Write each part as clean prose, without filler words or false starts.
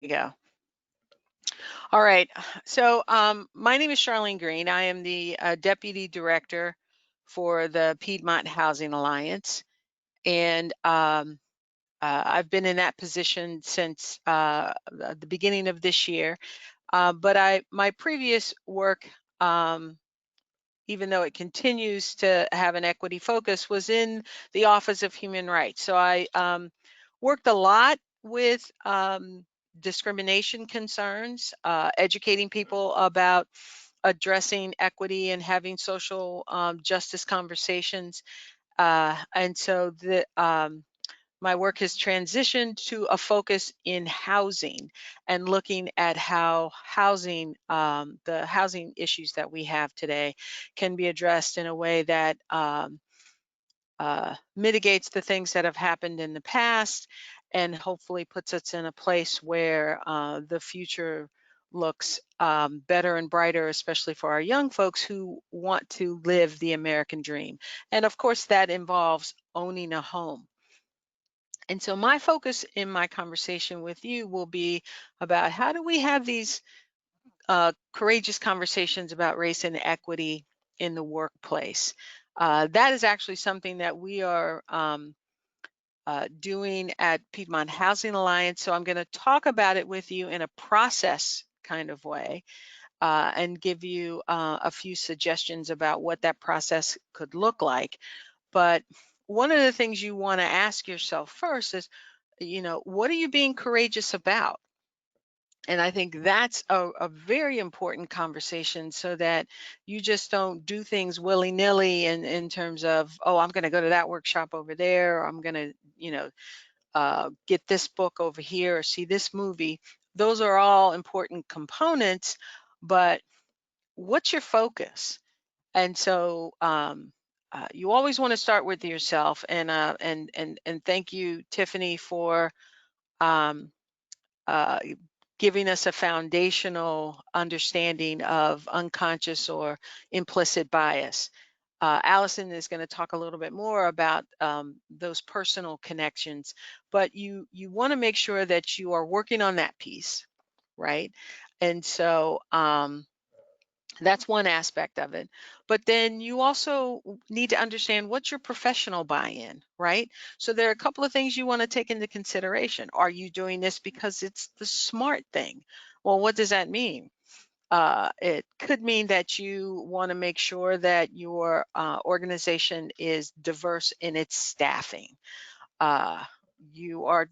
You go. All right. So my name is Charlene Green. I am the Deputy Director for the Piedmont Housing Alliance. And I've been in that position since the beginning of this year. But my previous work, even though it continues to have an equity focus, was in the Office of Human Rights. So I worked a lot with discrimination concerns, educating people about addressing equity and having social justice conversations. And so my work has transitioned to a focus in housing and looking at how housing, the housing issues that we have today, can be addressed in a way that mitigates the things that have happened in the past and hopefully puts us in a place where the future looks better and brighter, especially for our young folks who want to live the American dream. And of course, that involves owning a home. And so my focus in my conversation with you will be about how do we have these courageous conversations about race and equity in the workplace. That is actually something that we are doing at Piedmont Housing Alliance. So I'm going to talk about it with you in a process kind of way and give you a few suggestions about what that process could look like. But one of the things you want to ask yourself first is, what are you being courageous about? And I think that's a very important conversation so that you just don't do things willy-nilly in terms of, oh, I'm going to go to that workshop over there, or I'm going to, get this book over here or see this movie. Those are all important components, but what's your focus? And so you always want to start with yourself. And thank you, Tiffany, for um, uh, giving us a foundational understanding of unconscious or implicit bias. Allison is going to talk a little bit more about those personal connections, but you want to make sure that you are working on that piece, right? And so that's one aspect of it. But then you also need to understand what's your professional buy-in, right? So there are a couple of things you want to take into consideration. Are you doing this because it's the smart thing? Well, what does that mean? It could mean that you want to make sure that your organization is diverse in its staffing. You are,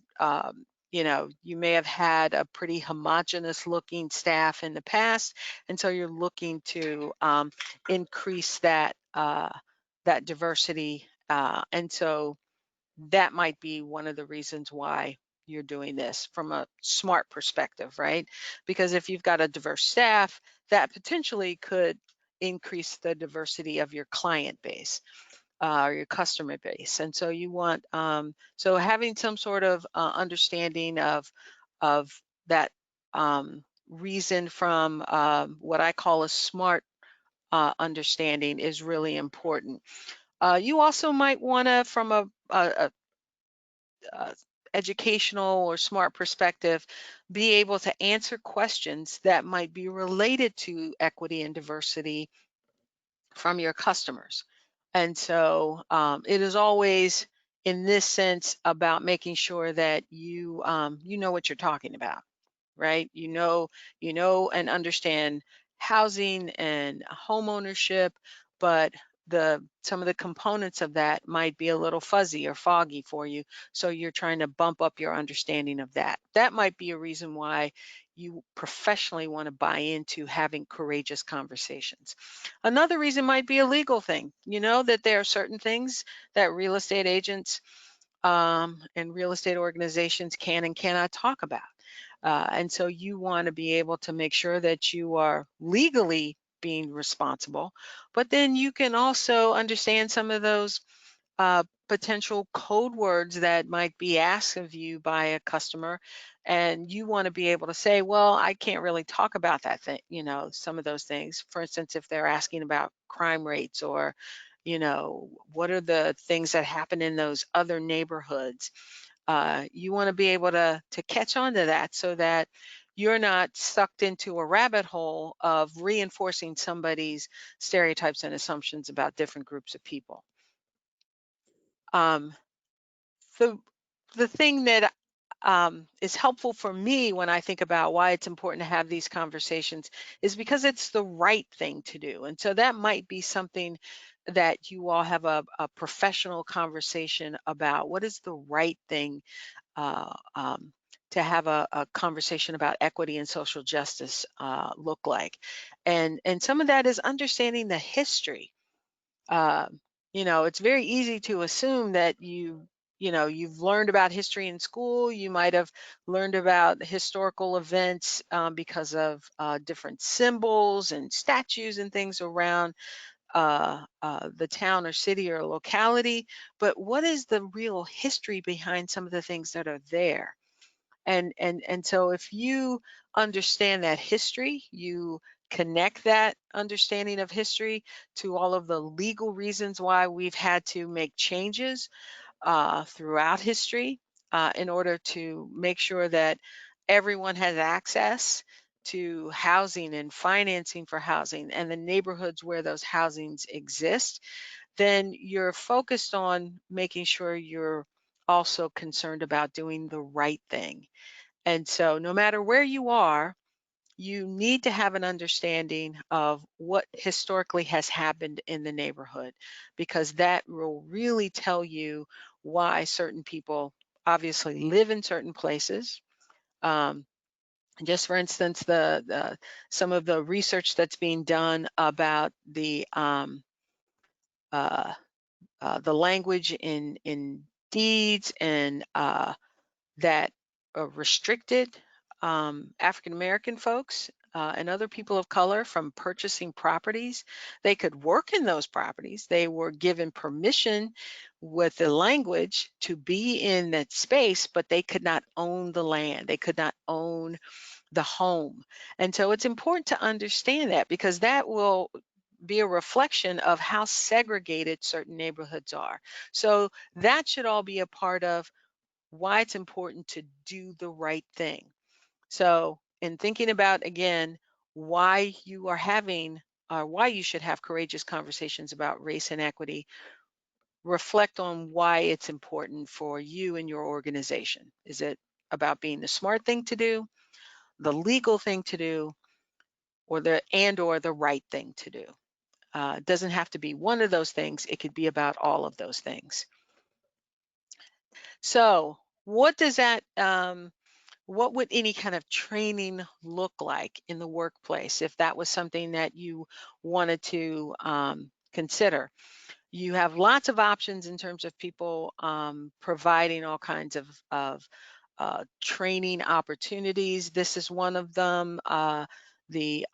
you may have had a pretty homogenous looking staff in the past, and so you're looking to increase that that diversity, and so that might be one of the reasons why you're doing this from a smart perspective, right? Because if you've got a diverse staff, that potentially could increase the diversity of your client base or your customer base. And so you want, so having some sort of understanding of that reason from what I call a smart understanding is really important. You also might want to, from a educational or smart perspective, be able to answer questions that might be related to equity and diversity from your customers. And so it is always, in this sense, about making sure that you you know what you're talking about, right? You know and understand housing and home ownership, but some of the components of that might be a little fuzzy or foggy for you. So you're trying to bump up your understanding of that. That might be a reason why you professionally want to buy into having courageous conversations. Another reason might be a legal thing. You know that there are certain things that real estate agents and real estate organizations can and cannot talk about. And so you want to be able to make sure that you are legally being responsible, but then you can also understand some of those potential code words that might be asked of you by a customer. And you want to be able to say, well, I can't really talk about that thing, some of those things. For instance, if they're asking about crime rates or, what are the things that happen in those other neighborhoods? You want to be able to catch on to that so that you're not sucked into a rabbit hole of reinforcing somebody's stereotypes and assumptions about different groups of people. The thing that is helpful for me when I think about why it's important to have these conversations is because it's the right thing to do. And so that might be something that you all have a professional conversation about. What is the right thing uh, um, to have a conversation about equity and social justice look like? And some of that is understanding the history. um, it's very easy to assume that you've learned about history in school. You might have learned about historical events because of different symbols and statues and things around the town or city or locality. But what is the real history behind some of the things that are there? And so if you understand that history, you connect that understanding of history to all of the legal reasons why we've had to make changes throughout history in order to make sure that everyone has access to housing and financing for housing and the neighborhoods where those housings exist, then you're focused on making sure you're also concerned about doing the right thing. And so no matter where you are, you need to have an understanding of what historically has happened in the neighborhood, because that will really tell you why certain people obviously live in certain places. Just for instance, some of the research that's being done about the language in deeds and that restricted African American folks and other people of color from purchasing properties. They could work in those properties. They were given permission with the language to be in that space, but they could not own the land. They could not own the home. And so it's important to understand that, because that will be a reflection of how segregated certain neighborhoods are. So that should all be a part of why it's important to do the right thing. So, in thinking about, again, why you are having or why you should have courageous conversations about race and equity, reflect on why it's important for you and your organization. Is it about being the smart thing to do, the legal thing to do, or the right thing to do? It doesn't have to be one of those things. It could be about all of those things. So, what does that what would any kind of training look like in the workplace if that was something that you wanted to consider? You have lots of options in terms of people providing all kinds of training opportunities. This is one of them. The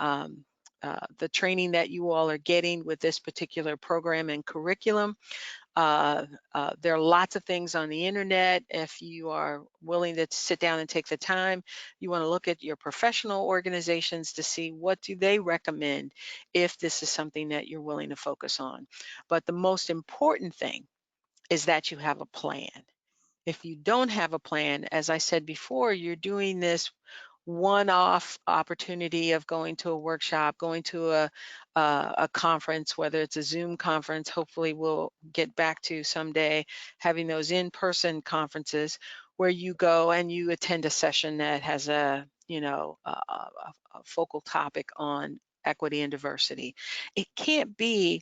training that you all are getting with this particular program and curriculum. There are lots of things on the internet. If you are willing to sit down and take the time, you want to look at your professional organizations to see what do they recommend if this is something that you're willing to focus on. But the most important thing is that you have a plan. If you don't have a plan, as I said before, you're doing this one-off opportunity of going to a workshop, going to a conference, whether it's a Zoom conference. Hopefully we'll get back to someday having those in-person conferences where you go and you attend a session that has a focal topic on equity and diversity. It can't be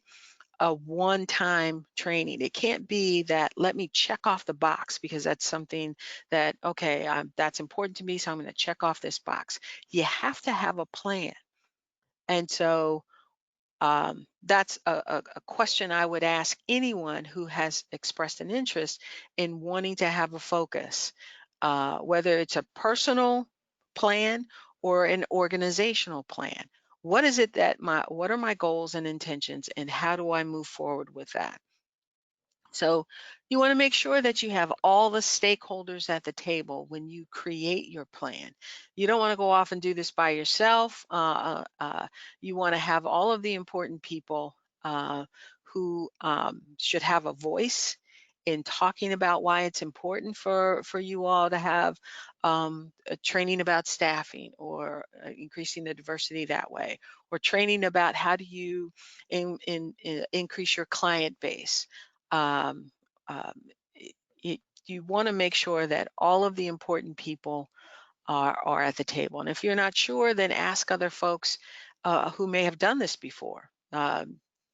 a one-time training. It can't be that let me check off the box because that's something that, okay, that's important to me, so I'm going to check off this box. You have to have a plan. And so that's a question I would ask anyone who has expressed an interest in wanting to have a focus, whether it's a personal plan or an organizational plan. What is it what are my goals and intentions, and how do I move forward with that? So you want to make sure that you have all the stakeholders at the table when you create your plan. You don't want to go off and do this by yourself. You want to have all of the important people who should have a voice in talking about why it's important for you all to have a training about staffing, or increasing the diversity that way, or training about how do you increase your client base. Um, um, you want to make sure that all of the important people are at the table. And if you're not sure, then ask other folks who may have done this before.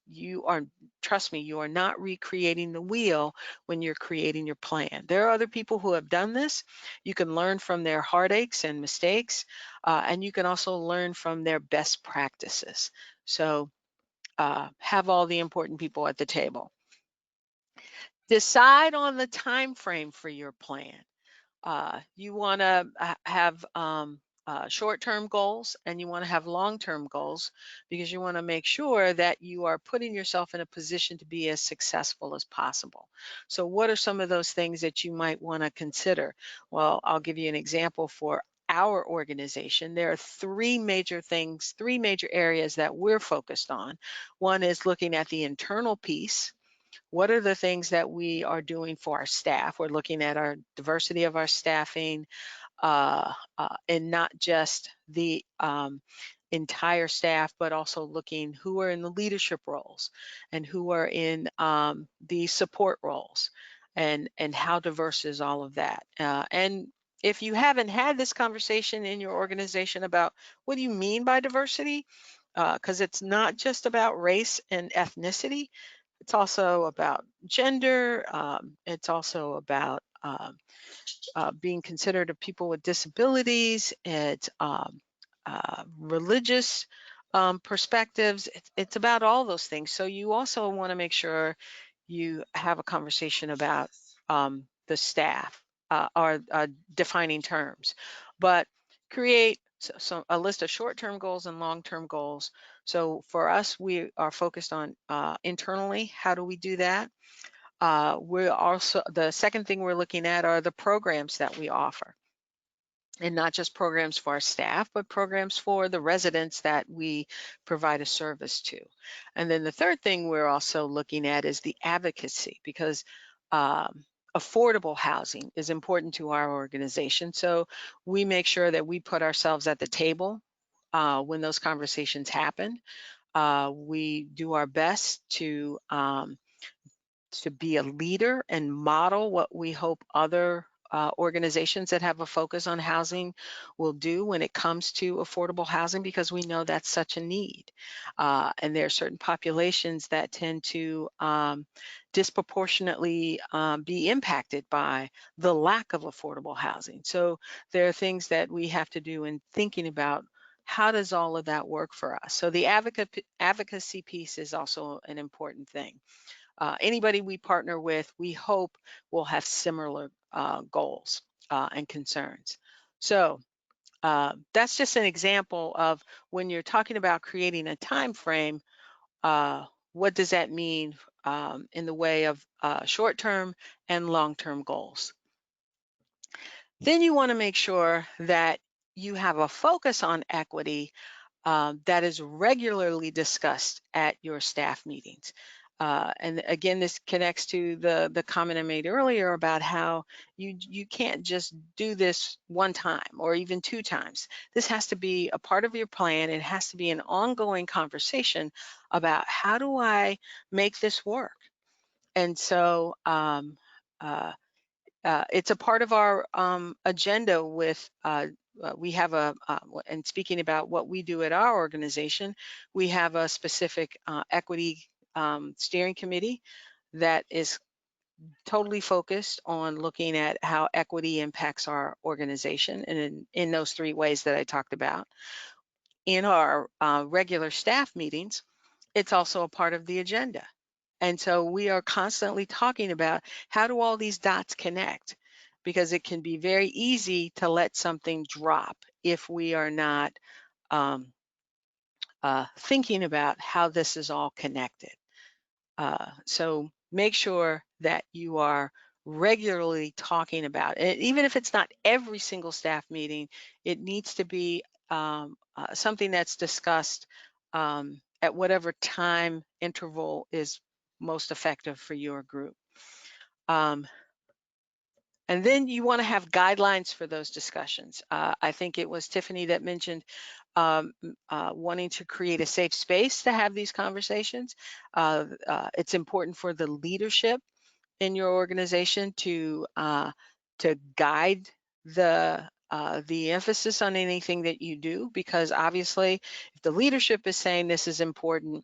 You are, trust me, you are not recreating the wheel when you're creating your plan. There are other people who have done this. You can learn from their heartaches and mistakes, and you can also learn from their best practices. So have all the important people at the table. Decide on the time frame for your plan. You want to have short-term goals, and you want to have long-term goals, because you want to make sure that you are putting yourself in a position to be as successful as possible. So what are some of those things that you might want to consider? Well, I'll give you an example for our organization. There are three major things, three major areas that we're focused on. One is looking at the internal piece. What are the things that we are doing for our staff? We're looking at our diversity of our staffing, and not just the entire staff, but also looking who are in the leadership roles and who are in the support roles, and how diverse is all of that. And if you haven't had this conversation in your organization about what do you mean by diversity, because it's not just about race and ethnicity, it's also about gender. It's also about being considered of people with disabilities. It's religious perspectives. It's about all those things. So you also want to make sure you have a conversation about the staff, or defining terms, but create so a list of short-term goals and long-term goals. So for us, we are focused on internally. How do we do that? We're also, the second thing we're looking at are the programs that we offer, and not just programs for our staff, but programs for the residents that we provide a service to. And then the third thing we're also looking at is the advocacy, because affordable housing is important to our organization. So we make sure that we put ourselves at the table when those conversations happen. We do our best to be a leader and model what we hope other organizations that have a focus on housing will do when it comes to affordable housing, because we know that's such a need. And there are certain populations that tend to disproportionately be impacted by the lack of affordable housing. So there are things that we have to do in thinking about how does all of that work for us. So the advocacy piece is also an important thing. Anybody we partner with, we hope will have similar goals and concerns. So that's just an example of when you're talking about creating a time frame, what does that mean in the way of short-term and long-term goals. Then you want to make sure that you have a focus on equity that is regularly discussed at your staff meetings. And again, this connects to the comment I made earlier about how you can't just do this one time or even two times. This has to be a part of your plan. It has to be an ongoing conversation about how do I make this work. And so it's a part of our agenda with we have and speaking about what we do at our organization, we have a specific equity steering committee that is totally focused on looking at how equity impacts our organization, and in those three ways that I talked about. In our regular staff meetings, it's also a part of the agenda. And so we are constantly talking about how do all these dots connect, because it can be very easy to let something drop if we are not thinking about how this is all connected. So make sure that you are regularly talking about it. Even if it's not every single staff meeting, it needs to be something that's discussed at whatever time interval is most effective for your group. And then you want to have guidelines for those discussions. I think it was Tiffany that mentioned wanting to create a safe space to have these conversations. It's important for the leadership in your organization to guide the emphasis on anything that you do, because obviously if the leadership is saying this is important,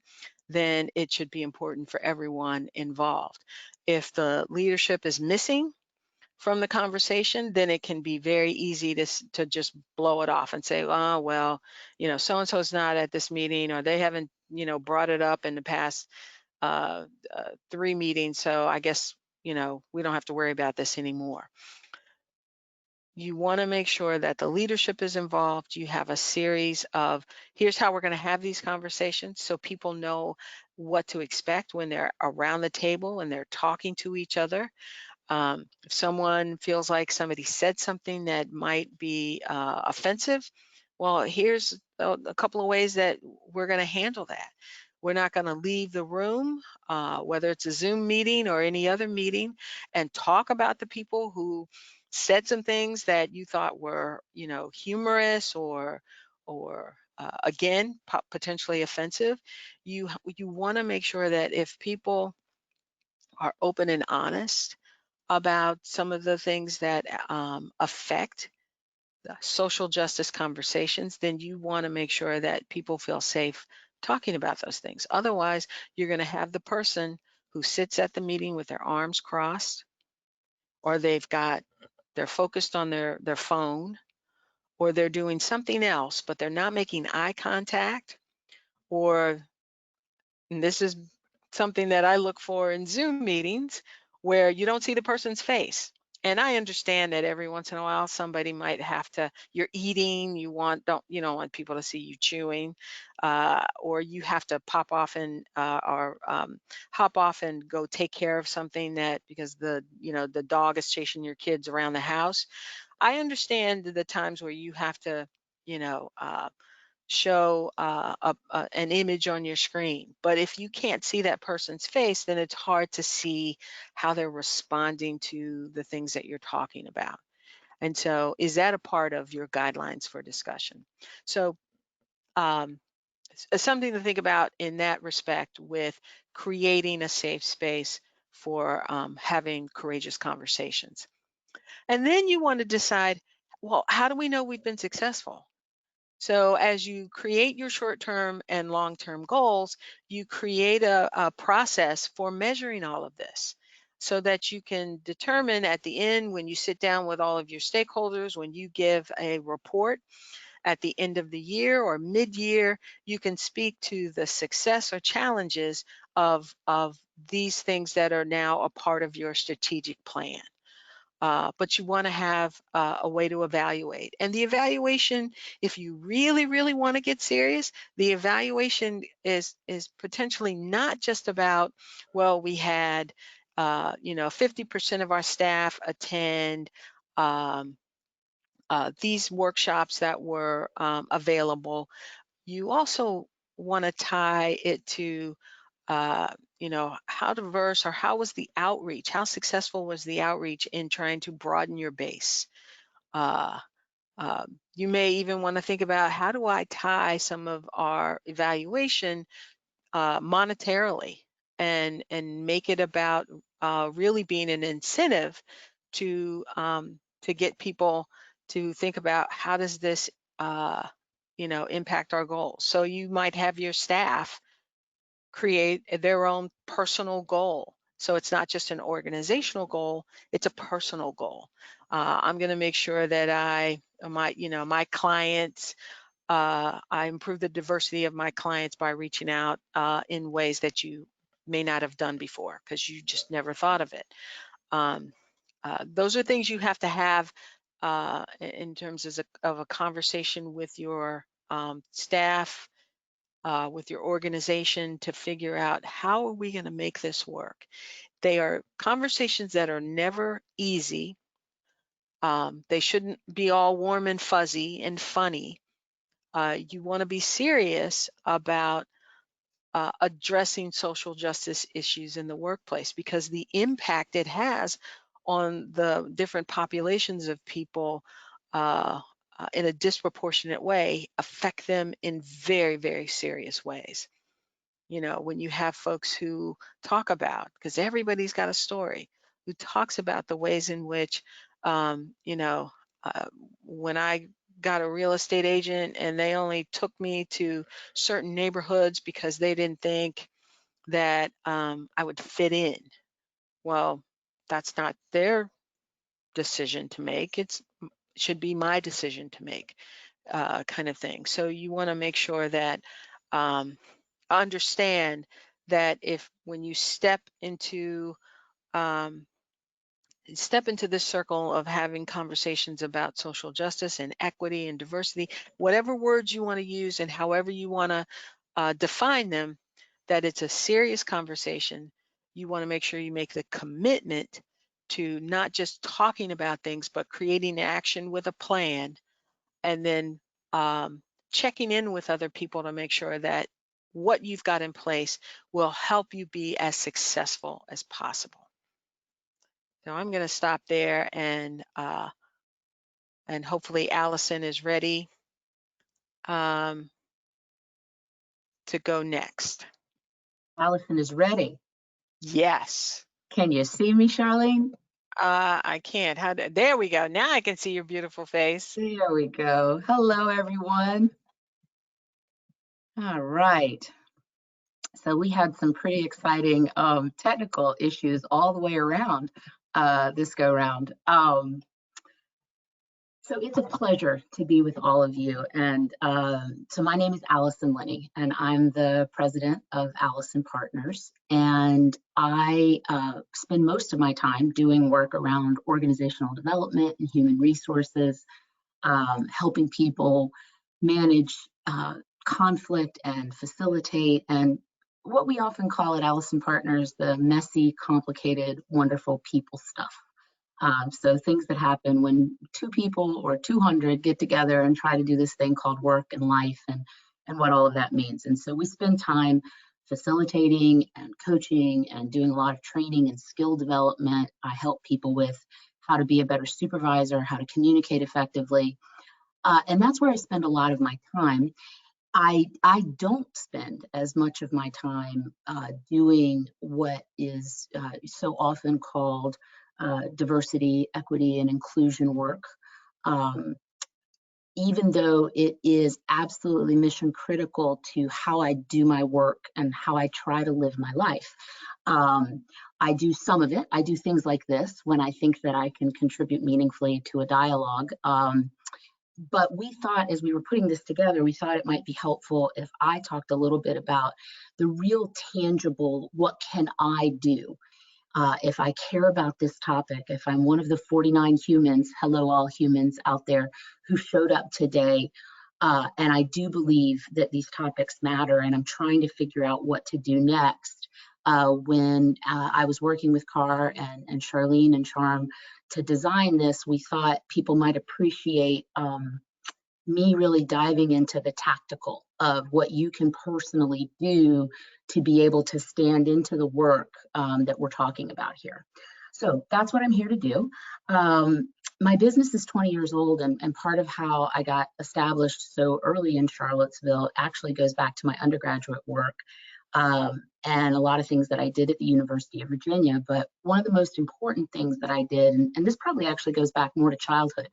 then it should be important for everyone involved. If the leadership is missing from the conversation, then it can be very easy to just blow it off and say, oh, well, so and so's not at this meeting, or they haven't brought it up in the past 3 meetings, so I guess we don't have to worry about this anymore. You want to make sure that the leadership is involved. You have a series of, here's how we're going to have these conversations, so people know what to expect when they're around the table and they're talking to each other. If someone feels like somebody said something that might be offensive, well, here's a couple of ways that we're going to handle that. We're not going to leave the room, whether it's a Zoom meeting or any other meeting, and talk about the people who said some things that you thought were, humorous or again, potentially offensive. You want to make sure that if people are open and honest about some of the things that affect the social justice conversations, then you want to make sure that people feel safe talking about those things. Otherwise, you're going to have the person who sits at the meeting with their arms crossed, or they're focused on their phone, or they're doing something else, but they're not making eye contact, or, and this is something that I look for in Zoom meetings, where you don't see the person's face. And I understand that every once in a while somebody might have to, you're eating, you don't want people to see you chewing, or you have to pop off and or hop off and go take care of something because the dog is chasing your kids around the house. I understand the times where you have to show an image on your screen. But if you can't see that person's face, then it's hard to see how they're responding to the things that you're talking about. And so is that a part of your guidelines for discussion? So something to think about in that respect with creating a safe space for having courageous conversations. And then you want to decide, well, how do we know we've been successful? So as you create your short-term and long-term goals, you create a process for measuring all of this so that you can determine at the end, when you sit down with all of your stakeholders, when you give a report at the end of the year or mid-year, you can speak to the success or challenges of these things that are now a part of your strategic plan. But you want to have a way to evaluate. And the evaluation, if you really, really want to get serious, the evaluation is potentially not just about, well, we had 50% of our staff attend these workshops that were available. You also want to tie it to how diverse, or how was the outreach? How successful was the outreach in trying to broaden your base? Uh, you may even want to think about, how do I tie some of our evaluation monetarily and make it about really being an incentive to get people to think about, how does this impact our goals? So you might have your staff create their own personal goal. So it's not just an organizational goal, it's a personal goal. I'm going to make sure that my clients, I improve the diversity of my clients by reaching out in ways that you may not have done before because you just never thought of it. Those are things you have to have in terms of a conversation with your staff, with your organization, to figure out, how are we going to make this work? They are conversations that are never easy. They shouldn't be all warm and fuzzy and funny. You want to be serious about addressing social justice issues in the workplace, because the impact it has on the different populations of people in a disproportionate way affect them in very, very serious ways. You know, when you have folks who talk about, because everybody's got a story, who talks about the ways in which, you know, uh, when I got a real estate agent and they only took me to certain neighborhoods because they didn't think that I would fit in. Well, that's not their decision to make. It should be my decision to make, kind of thing. So you want to make sure that um, understand that if when you um, step into this circle of having conversations about social justice and equity and diversity, whatever words you want to use and however you want to define them, that it's a serious conversation. You want to make sure you make the commitment to not just talking about things, but creating action with a plan, and then checking in with other people to make sure that what you've got in place will help you be as successful as possible. So I'm going to stop there, and hopefully Allison is ready to go next. Allison is ready. Yes. Can you see me, Charlene? I can't. There we go. Now I can see your beautiful face. There we go. Hello, everyone. All right. So we had some pretty exciting technical issues all the way around this go round. So it's a pleasure to be with all of you. And so my name is Allison Lenny, and I'm the president of Allison Partners. And I spend most of my time doing work around organizational development and human resources, helping people manage conflict and facilitate, and what we often call at Allison Partners, the messy, complicated, wonderful people stuff. So things that happen when two people or 200 get together and try to do this thing called work and life, and what all of that means. And so we spend time facilitating and coaching and doing a lot of training and skill development. I help people with how to be a better supervisor, how to communicate effectively. And that's where I spend a lot of my time. I don't spend as much of my time doing what is so often called diversity, equity, and inclusion work, even though it is absolutely mission critical to how I do my work and how I try to live my life. I do some of it. I do things like this when I think that I can contribute meaningfully to a dialogue. But we thought, as we were putting this together, we thought it might be helpful if I talked a little bit about the real tangible, what can I do? If I care about this topic, if I'm one of the 49 humans, hello all humans out there who showed up today, and I do believe that these topics matter, and I'm trying to figure out what to do next. When I was working with CAAR and Charlene and Charm to design this, we thought people might appreciate me really diving into the tactical of what you can personally do to be able to stand into the work that we're talking about here. So that's what I'm here to do. My business is 20 years old, and part of how I got established so early in Charlottesville actually goes back to my undergraduate work and a lot of things that I did at the University of Virginia. But one of the most important things that I did, and this probably actually goes back more to childhood,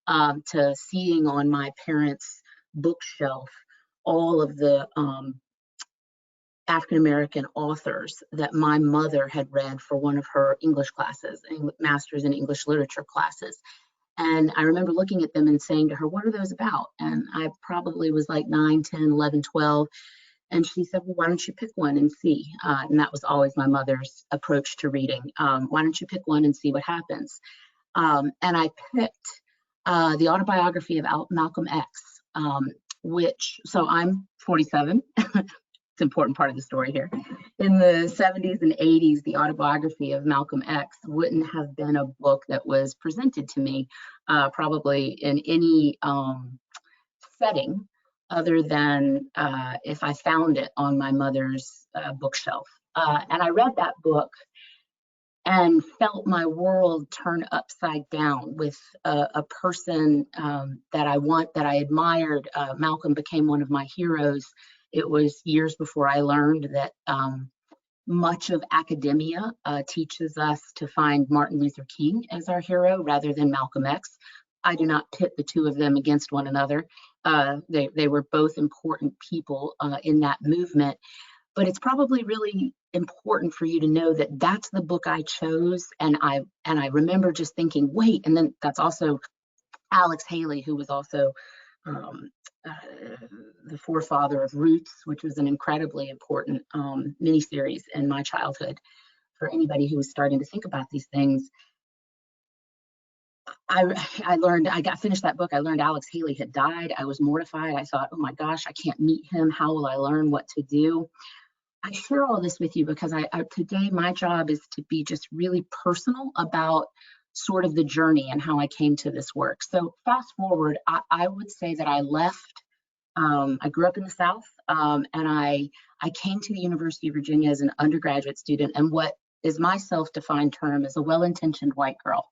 to seeing on my parents' bookshelf all of the African-American authors that my mother had read for one of her English classes, Master's in English Literature classes. And I remember looking at them and saying to her, what are those about? And I probably was like 9, 10, 11, 12. And she said, well, why don't you pick one and see? And that was always my mother's approach to reading. Why don't you pick one and see what happens? And I picked the autobiography of Malcolm X, so I'm 47. It's an important part of the story here. In the 70s and 80s, the autobiography of Malcolm X wouldn't have been a book that was presented to me probably in any setting other than if I found it on my mother's bookshelf. And I read that book and felt my world turn upside down with a person that I admired. Malcolm became one of my heroes. It was years before I learned that much of academia teaches us to find Martin Luther King as our hero rather than Malcolm X. I do not pit the two of them against one another. They were both important people in that movement. But it's probably really important for you to know that that's the book I chose. And I remember just thinking, wait, and then that's also Alex Haley, who was also the forefather of Roots, which was an incredibly important miniseries in my childhood for anybody who was starting to think about these things. I finished that book. I learned Alex Haley had died. I was mortified. I thought, oh my gosh, I can't meet him. How will I learn what to do? I share all this with you because today my job is to be just really personal about sort of the journey and how I came to this work. So fast forward, I would say that I left. I grew up in the South, and I came to the University of Virginia as an undergraduate student, and what is my self-defined term is a well-intentioned white girl,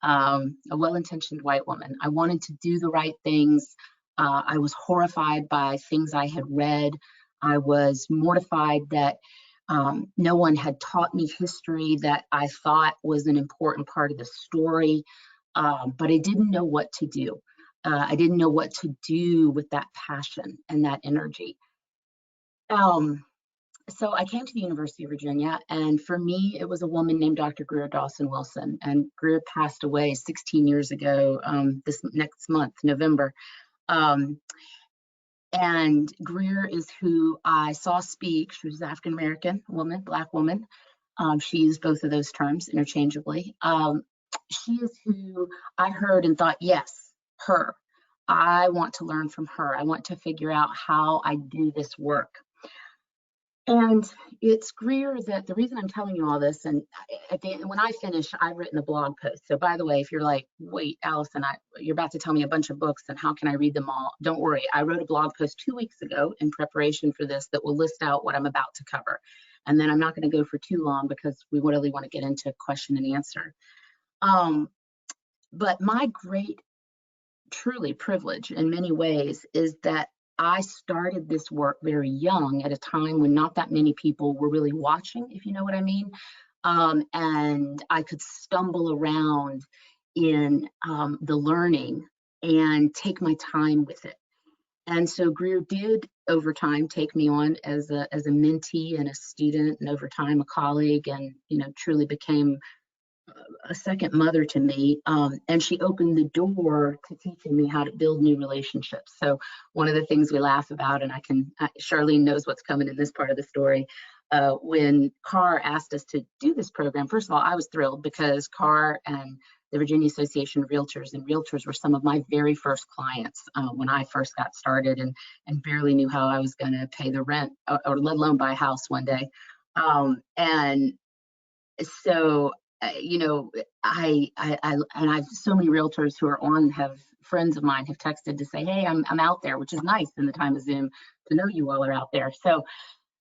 a well-intentioned white woman. I wanted to do the right things. I was horrified by things I had read. I was mortified that no one had taught me history that I thought was an important part of the story, but I didn't know what to do. I didn't know what to do with that passion and that energy. So I came to the University of Virginia, and for me, it was a woman named Dr. Greer Dawson Wilson, and Greer passed away 16 years ago this next month, November. And Greer is who I saw speak. She was an African-American woman, Black woman. She used both of those terms interchangeably. She is who I heard and thought, yes, her. I want to learn from her. I want to figure out how I do this work. And it's Greer that the reason I'm telling you all this, and when I finish, I've written a blog post. So by the way, if you're like, wait, Allison, you're about to tell me a bunch of books and how can I read them all? Don't worry. I wrote a blog post 2 weeks ago in preparation for this that will list out what I'm about to cover. And then I'm not going to go for too long because we really want to get into question and answer. But my great, truly privilege in many ways is that I started this work very young at a time when not that many people were really watching, if you know what I mean. And I could stumble around in the learning and take my time with it. And so Greer did over time take me on as a mentee and a student, and over time a colleague, and truly became a second mother to me, and she opened the door to teaching me how to build new relationships. So one of the things we laugh about, and Charlene knows what's coming in this part of the story, when CAAR asked us to do this program, first of all, I was thrilled because CAAR and the Virginia Association of Realtors and Realtors were some of my very first clients when I first got started and barely knew how I was going to pay the rent or let alone buy a house one day. And so I have so many realtors who are on, have friends of mine have texted to say, hey, I'm out there, which is nice in the time of Zoom to know you all are out there. So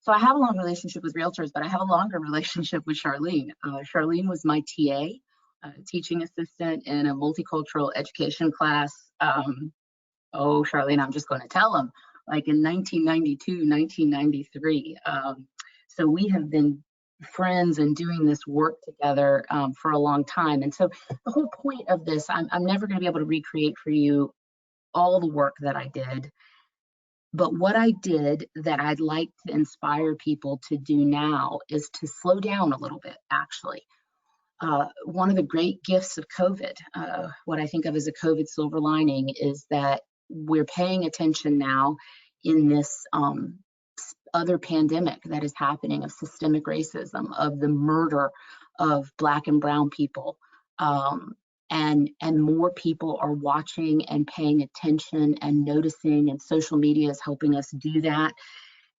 I have a long relationship with realtors, but I have a longer relationship with Charlene. Charlene was my TA, teaching assistant in a multicultural education class. Charlene, I'm just going to tell them, like in 1992, 1993. So we have been friends and doing this work together for a long time. And so the whole point of this, I'm never going to be able to recreate for you all the work that I did. But what I did that I'd like to inspire people to do now is to slow down a little bit, actually. One of the great gifts of COVID, what I think of as a COVID silver lining, is that we're paying attention now in this other pandemic that is happening of systemic racism, of the murder of Black and brown people. And more people are watching and paying attention and noticing, and social media is helping us do that.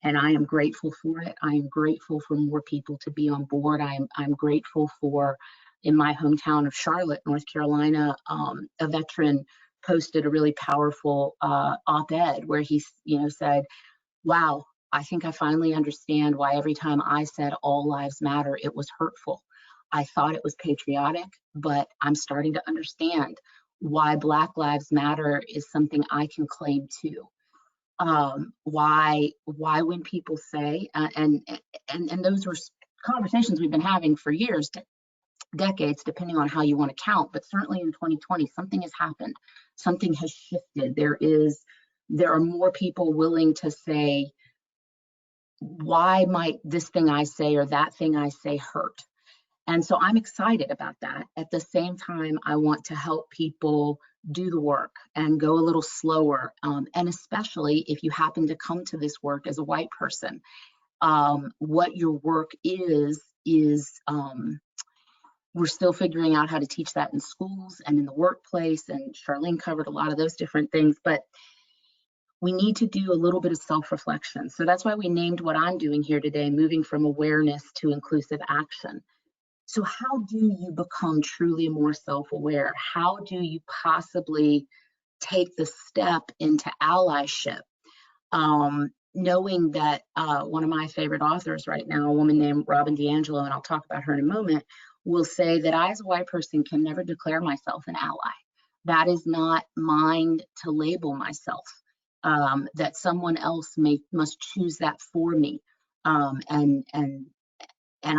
And I am grateful for it. I am grateful for more people to be on board. I'm grateful for, in my hometown of Charlotte, North Carolina, a veteran posted a really powerful op-ed where he, said, wow, I think I finally understand why every time I said all lives matter, it was hurtful. I thought it was patriotic, but I'm starting to understand why Black Lives Matter is something I can claim too. Why when people say, and those were conversations we've been having for years, decades, depending on how you want to count, but certainly in 2020, something has happened. Something has shifted. There are more people willing to say, why might this thing I say or that thing I say hurt? And so I'm excited about that. At the same time, I want to help people do the work and go a little slower. And especially if you happen to come to this work as a white person, what your work is we're still figuring out how to teach that in schools and in the workplace. And Charlene covered a lot of those different things, but we need to do a little bit of self-reflection. So that's why we named what I'm doing here today, moving from awareness to inclusive action. So how do you become truly more self-aware? How do you possibly take the step into allyship? Knowing that one of my favorite authors right now, a woman named Robin DiAngelo, and I'll talk about her in a moment, will say that I as a white person can never declare myself an ally. That is not mine to label myself. That someone else must choose that for me. And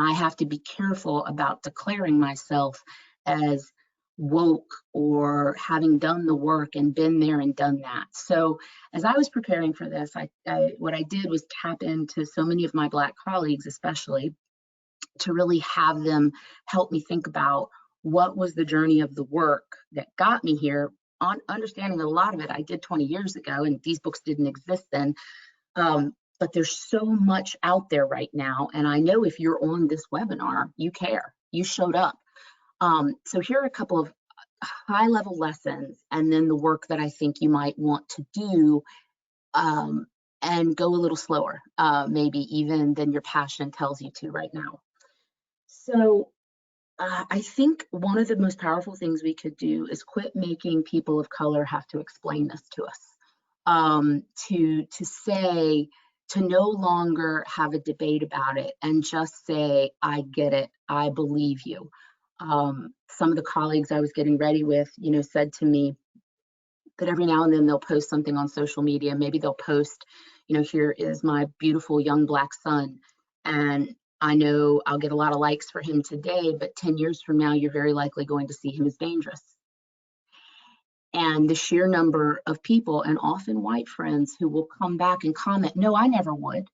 I have to be careful about declaring myself as woke or having done the work and been there and done that. So as I was preparing for this, what I did was tap into so many of my Black colleagues, especially, to really have them help me think about what was the journey of the work that got me here, on understanding a lot of it I did 20 years ago, and these books didn't exist then. But there's so much out there right now. And I know if you're on this webinar, you care, you showed up. So here are a couple of high level lessons, and then the work that I think you might want to do, and go a little slower, maybe even than your passion tells you to right now. So I think one of the most powerful things we could do is quit making people of color have to explain this to us. To no longer have a debate about it and just say, I get it, I believe you. Some of the colleagues I was getting ready with, said to me that every now and then they'll post something on social media. Maybe they'll post, here is my beautiful young Black son. And I know I'll get a lot of likes for him today, but 10 years from now, you're very likely going to see him as dangerous. And the sheer number of people, and often white friends, who will come back and comment, no, I never would.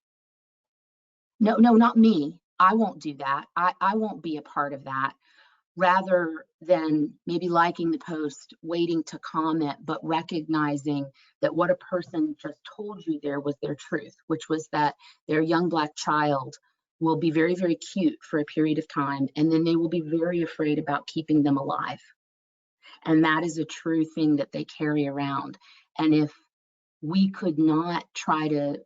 No, not me. I won't do that. I won't be a part of that. Rather than maybe liking the post, waiting to comment, but recognizing that what a person just told you there was their truth, which was that their young Black child will be very, very cute for a period of time, and then they will be very afraid about keeping them alive. And that is a true thing that they carry around. And if we could not try to,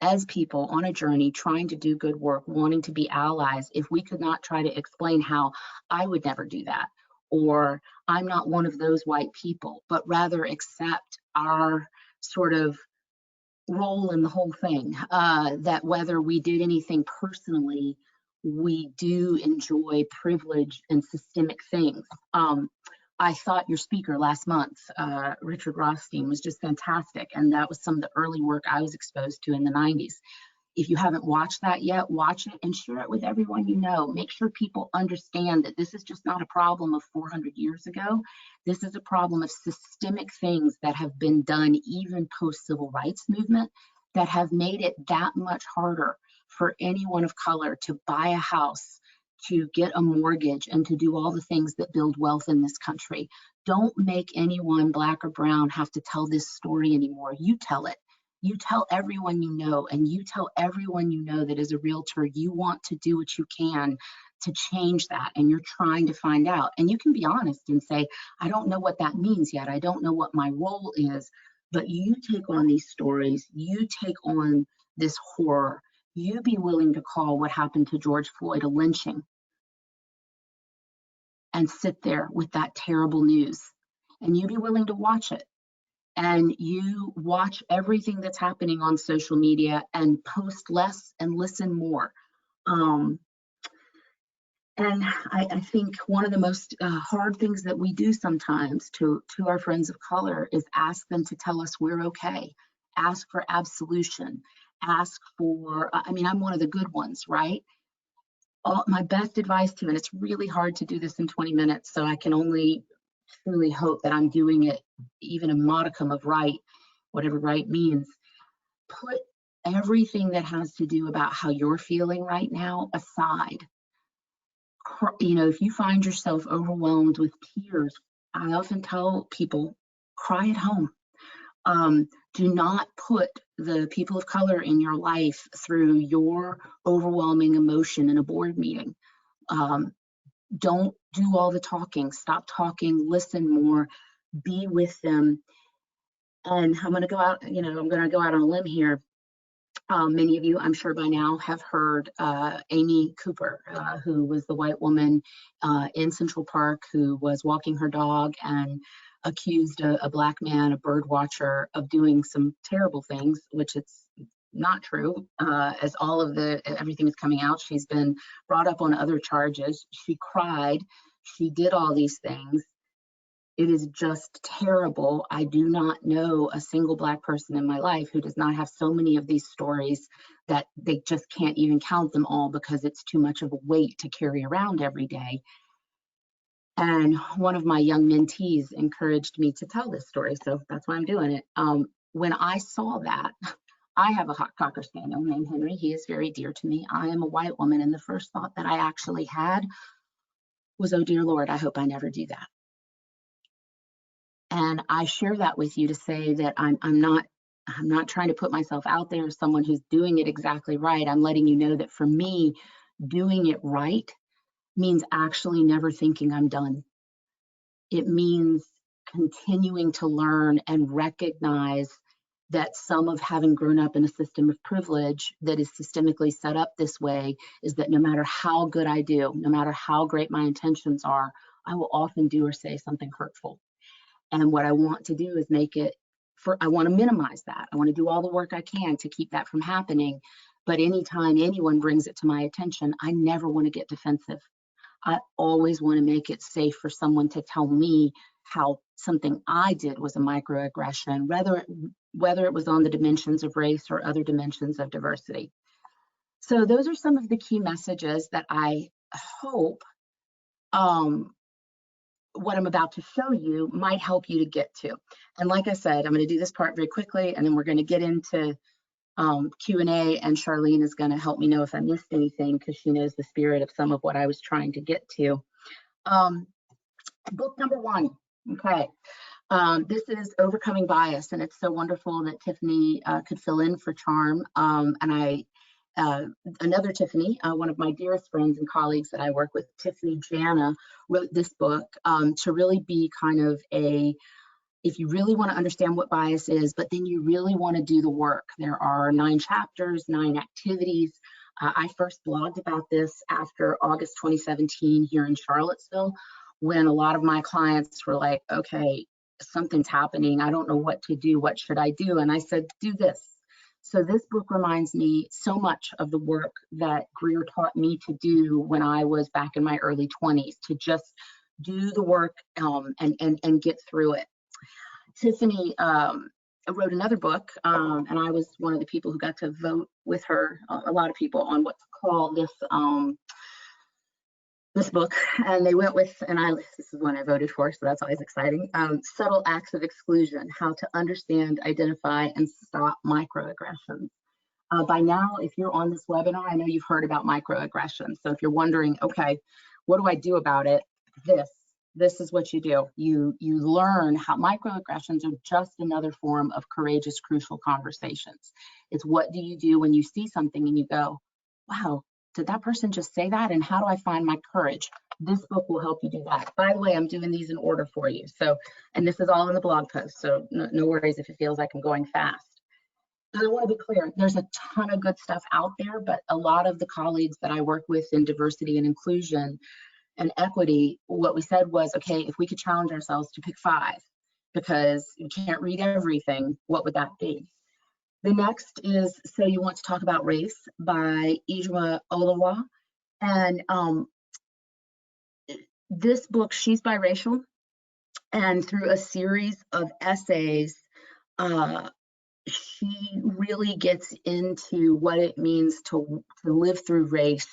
as people on a journey, trying to do good work, wanting to be allies, if we could not try to explain how I would never do that, or I'm not one of those white people, but rather accept our sort of role in the whole thing, that whether we did anything personally, we do enjoy privilege and systemic things. I thought your speaker last month, Richard Rothstein, was just fantastic. And that was some of the early work I was exposed to in the 90s. If you haven't watched that yet, watch it and share it with everyone you know. Make sure people understand that this is just not a problem of 400 years ago. This is a problem of systemic things that have been done even post-civil rights movement that have made it that much harder for anyone of color to buy a house, to get a mortgage, and to do all the things that build wealth in this country. Don't make anyone, Black or brown, have to tell this story anymore. You tell it. You tell everyone you know, and you tell everyone you know that as a realtor, you want to do what you can to change that, and you're trying to find out. And you can be honest and say, I don't know what that means yet. I don't know what my role is, but you take on these stories, you take on this horror. You be willing to call what happened to George Floyd a lynching and sit there with that terrible news and you be willing to watch it, and you watch everything that's happening on social media and post less and listen more. And I think one of the most hard things that we do sometimes to our friends of color is ask them to tell us we're okay, ask for absolution, ask for, I mean, I'm one of the good ones, right? My best advice to, and it's really hard to do this in 20 minutes, so I can only truly hope that I'm doing it even a modicum of right, whatever right means. Put everything that has to do about how you're feeling right now aside. You know, if you find yourself overwhelmed with tears, I often tell people, cry at home. Do not put the people of color in your life through your overwhelming emotion in a board meeting. Don't do all the talking. Stop talking, listen more, be with them. And I'm going to go out, you know, I'm going to go out on a limb here. Many of you, I'm sure by now, have heard Amy Cooper, who was the white woman in Central Park who was walking her dog and accused a black man, a bird watcher, of doing some terrible things, which it's not true. As all of everything is coming out, she's been brought up on other charges. She cried. She did all these things. It is just terrible. I do not know a single Black person in my life who does not have so many of these stories that they just can't even count them all because it's too much of a weight to carry around every day. And one of my young mentees encouraged me to tell this story, so that's why I'm doing it. When I saw that, I have a hot Cocker Spaniel named Henry. He is very dear to me. I am a white woman, and the first thought that I actually had was, oh dear Lord, I hope I never do that. And I share that with you to say that I'm not trying to put myself out there as someone who's doing it exactly right. I'm letting you know that for me, doing it right means actually never thinking I'm done. It means continuing to learn and recognize that some of having grown up in a system of privilege that is systemically set up this way is that no matter how good I do, no matter how great my intentions are, I will often do or say something hurtful. And what I want to do is I want to minimize that. I want to do all the work I can to keep that from happening. But anytime anyone brings it to my attention, I never want to get defensive. I always want to make it safe for someone to tell me how something I did was a microaggression, whether it was on the dimensions of race or other dimensions of diversity. So those are some of the key messages that I hope what I'm about to show you might help you to get to. And like I said, I'm going to do this part very quickly, and then we're going to get into Q&A, and Charlene is going to help me know if I missed anything because she knows the spirit of some of what I was trying to get to. Book number 1, okay. This is Overcoming Bias, and it's so wonderful that Tiffany could fill in for Charm. Another Tiffany, one of my dearest friends and colleagues that I work with, Tiffany Jana, wrote this book to really be kind of if you really want to understand what bias is, but then you really want to do the work. There are 9 chapters, 9 activities. I first blogged about this after August 2017 here in Charlottesville, when a lot of my clients were like, okay, something's happening. I don't know what to do. What should I do? And I said, do this. So this book reminds me so much of the work that Greer taught me to do when I was back in my early 20s, to just do the work and get through it. Tiffany wrote another book, and I was one of the people who got to vote with her, a lot of people, on what's called this book, and they went with, and this is one I voted for, so that's always exciting. Subtle Acts of Exclusion: How to Understand, Identify, and Stop Microaggressions. By now, if you're on this webinar, I know you've heard about microaggressions. So if you're wondering, okay, what do I do about it? This is what you do. You learn how microaggressions are just another form of courageous, crucial conversations. It's what do you do when you see something and you go, wow, did that person just say that? And how do I find my courage? This book will help you do that. By the way, I'm doing these in order for you. So, and this is all in the blog post, so no worries if it feels like I'm going fast. And I want to be clear, there's a ton of good stuff out there, but a lot of the colleagues that I work with in diversity and inclusion, and equity, what we said was, okay, if we could challenge ourselves to pick 5, because you can't read everything, what would that be? The next is So You Want to Talk About Race by Ijoma Olawa. And this book, she's biracial, and through a series of essays, she really gets into what it means to live through race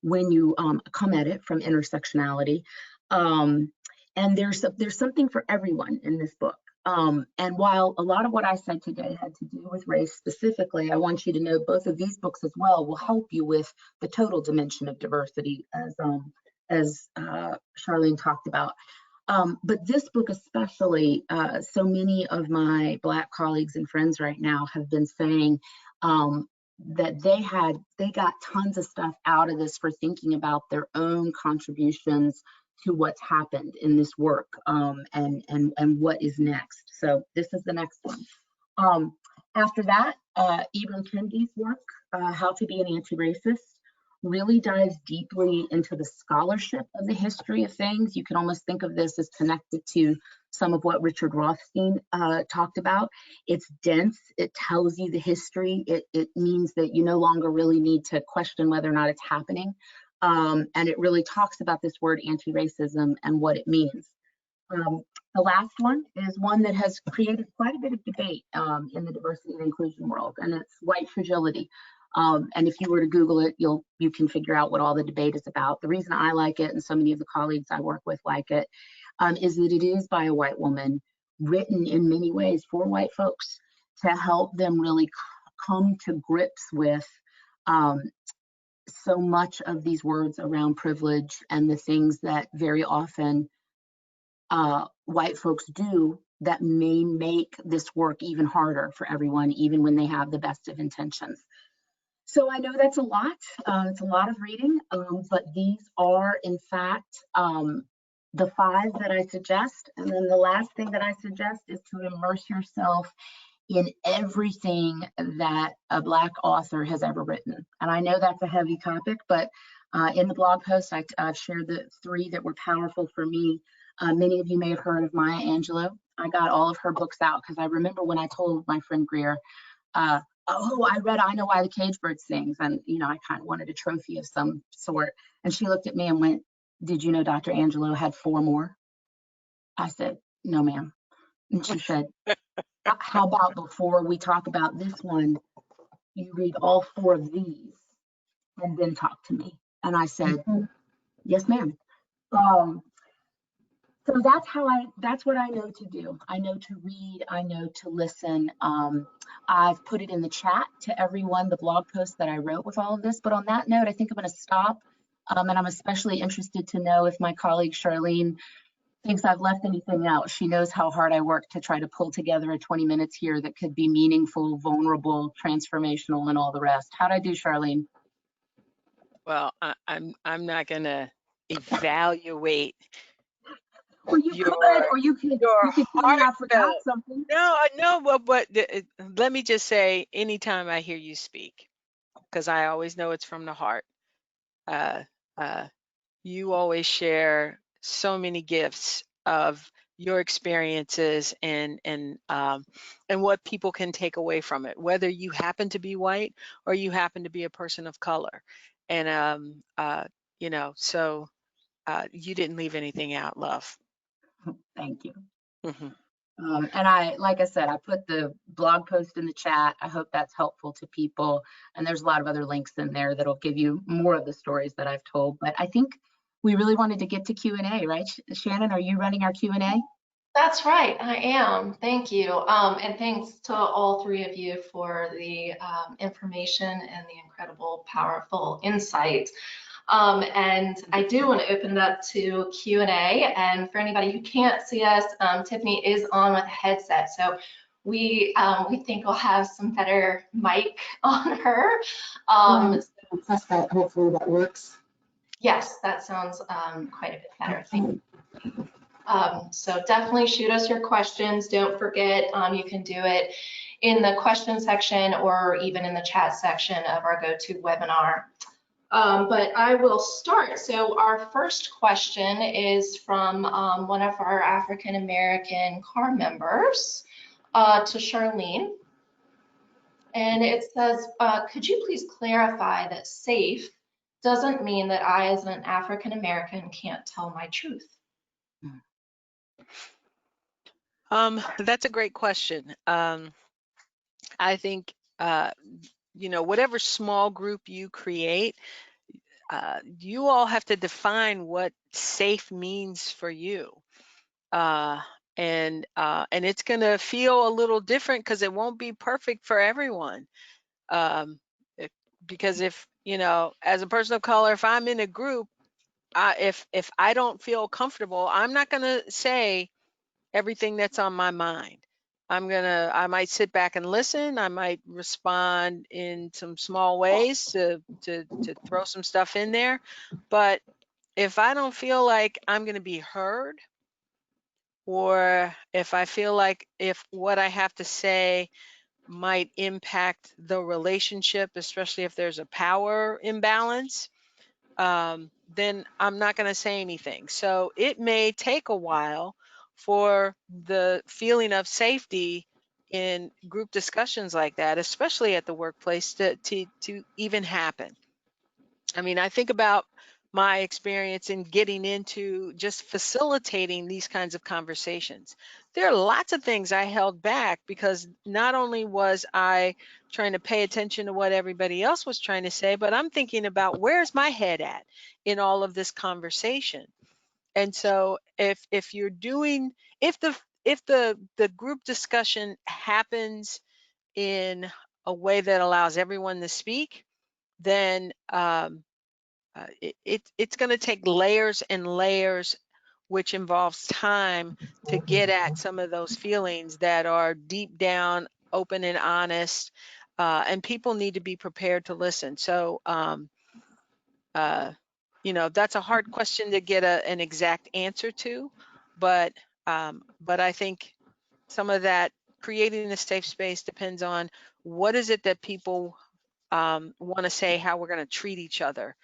when you come at it from intersectionality. And there's something for everyone in this book. And while a lot of what I said today had to do with race specifically, I want you to know both of these books as well will help you with the total dimension of diversity, as Charlene talked about. But this book especially, so many of my Black colleagues and friends right now have been saying that they got tons of stuff out of this for thinking about their own contributions to what's happened in this work, and what is next. So this is the next one. After that, Ibram Kendi's work, How to Be an Anti-Racist, really dives deeply into the scholarship of the history of things. You can almost think of this as connected to some of what Richard Rothstein talked about. It's dense, it tells you the history, it means that you no longer really need to question whether or not it's happening. And it really talks about this word anti-racism and what it means. The last one is one that has created quite a bit of debate in the diversity and inclusion world, and it's White Fragility. And if you were to Google it, you can figure out what all the debate is about. The reason I like it, and so many of the colleagues I work with like it, is that it is by a white woman, written in many ways for white folks to help them really come to grips with so much of these words around privilege and the things that very often white folks do that may make this work even harder for everyone, even when they have the best of intentions. So I know that's a lot. It's a lot of reading, but these are, in fact, the 5 that I suggest. And then the last thing that I suggest is to immerse yourself in everything that a Black author has ever written. And I know that's a heavy topic, but in the blog post, I've shared the 3 that were powerful for me. Many of you may have heard of Maya Angelou. I got all of her books out because I remember when I told my friend Greer, oh, I read I Know Why the Cage Bird Sings, and I kind of wanted a trophy of some sort. And she looked at me and went, "Did you know Dr. Angelou had 4 more?" I said, "No, ma'am." And she said, "How about before we talk about this one, you read all 4 of these and then talk to me?" And I said, "Yes, ma'am." So that's what I know to do. I know to read, I know to listen. I've put it in the chat to everyone, the blog post that I wrote with all of this. But on that note, I think I'm going to stop. And I'm especially interested to know if my colleague Charlene thinks I've left anything out. She knows how hard I work to try to pull together a 20 minutes here that could be meaningful, vulnerable, transformational, and all the rest. How'd I do, Charlene? Well, I'm not going to evaluate. Or you could tell me I forgot something. No, but let me just say, anytime I hear you speak, because I always know it's from the heart, you always share so many gifts of your experiences and what people can take away from it, whether you happen to be white or you happen to be a person of color. And so you didn't leave anything out, love. Thank you. Mm-hmm. And like I said, I put the blog post in the chat. I hope that's helpful to people. And there's a lot of other links in there that'll give you more of the stories that I've told. But I think we really wanted to get to Q&A, right? Shannon, are you running our Q&A? That's right, I am. Thank you. And thanks to all 3 of you for the information and the incredible, powerful insight. And I do want to open it up to Q&A. And for anybody who can't see us, Tiffany is on with a headset. So we think we'll have some better mic on her. Press that, hopefully that works. Yes, that sounds quite a bit better. Thank you. So definitely shoot us your questions. Don't forget, you can do it in the question section or even in the chat section of our GoToWebinar. But I will start. So our first question is from one of our African American CAAR members to Charlene. And it says, could you please clarify that safe doesn't mean that I, as an African American, can't tell my truth? That's a great question. I think, whatever small group you create, you all have to define what safe means for you. And it's going to feel a little different because it won't be perfect for everyone. Because if, as a person of color, if I'm in a group, if I don't feel comfortable, I'm not going to say everything that's on my mind. I might sit back and listen. I might respond in some small ways to throw some stuff in there. But if I don't feel like I'm going to be heard, or if I feel like if what I have to say might impact the relationship, especially if there's a power imbalance, then I'm not going to say anything. So it may take a while for the feeling of safety in group discussions like that, especially at the workplace, to even happen. I mean, I think about my experience in getting into just facilitating these kinds of conversations. There are lots of things I held back because not only was I trying to pay attention to what everybody else was trying to say, but I'm thinking about where's my head at in all of this conversation. And so if the group discussion happens in a way that allows everyone to speak, then it's going to take layers and layers, which involves time to get at some of those feelings that are deep down, open and honest, and people need to be prepared to listen. So, that's a hard question to get an exact answer to, but I think some of that creating a safe space depends on what is it that people want to say, how we're going to treat each other